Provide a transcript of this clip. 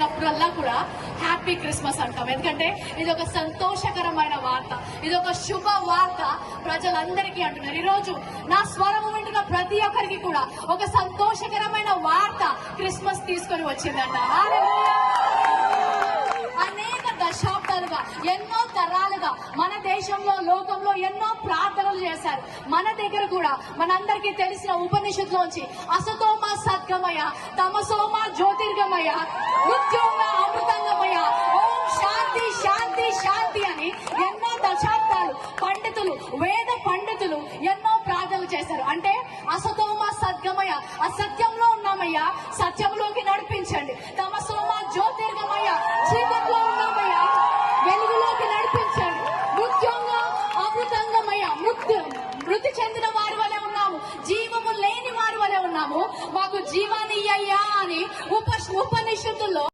అప్పుడల్లా కూడా happy Christmas అంటాం. ఎందుకంటే ఇది ఒక సంతోషకరమైన వార్త, ఇది ఒక శుభ వార్త ప్రజలందరికీ అంటున్నారు. ఈ రోజు నా స్వరము వింటున్న ప్రతి ఒక్కరికి కూడా ఒక సంతోషకరమైన వార్త క్రిస్మస్ తీసుకొని వచ్చిందంట. అనేక దశాబ్దాలుగా ఎన్నో తరాలుగా మన దేశంలో లోకంలో ఎన్నో ప్రార్థనలు చేశారు. మన దగ్గర కూడా మనందరికీ తెలిసిన ఉపనిషత్తులోంచి అసతోమ సద్గమయ తమసోమ జ్యోతిర్గమయ మృత్యోమ అమృతంగమయ ఓం శాంతి శాంతి శాంతి అని ఎన్నో దశాబ్దాలు వేద పండితులు ఎన్నో ప్రార్థనలు చేశారు. అంటే అసతోమ సద్గమయ, అసత్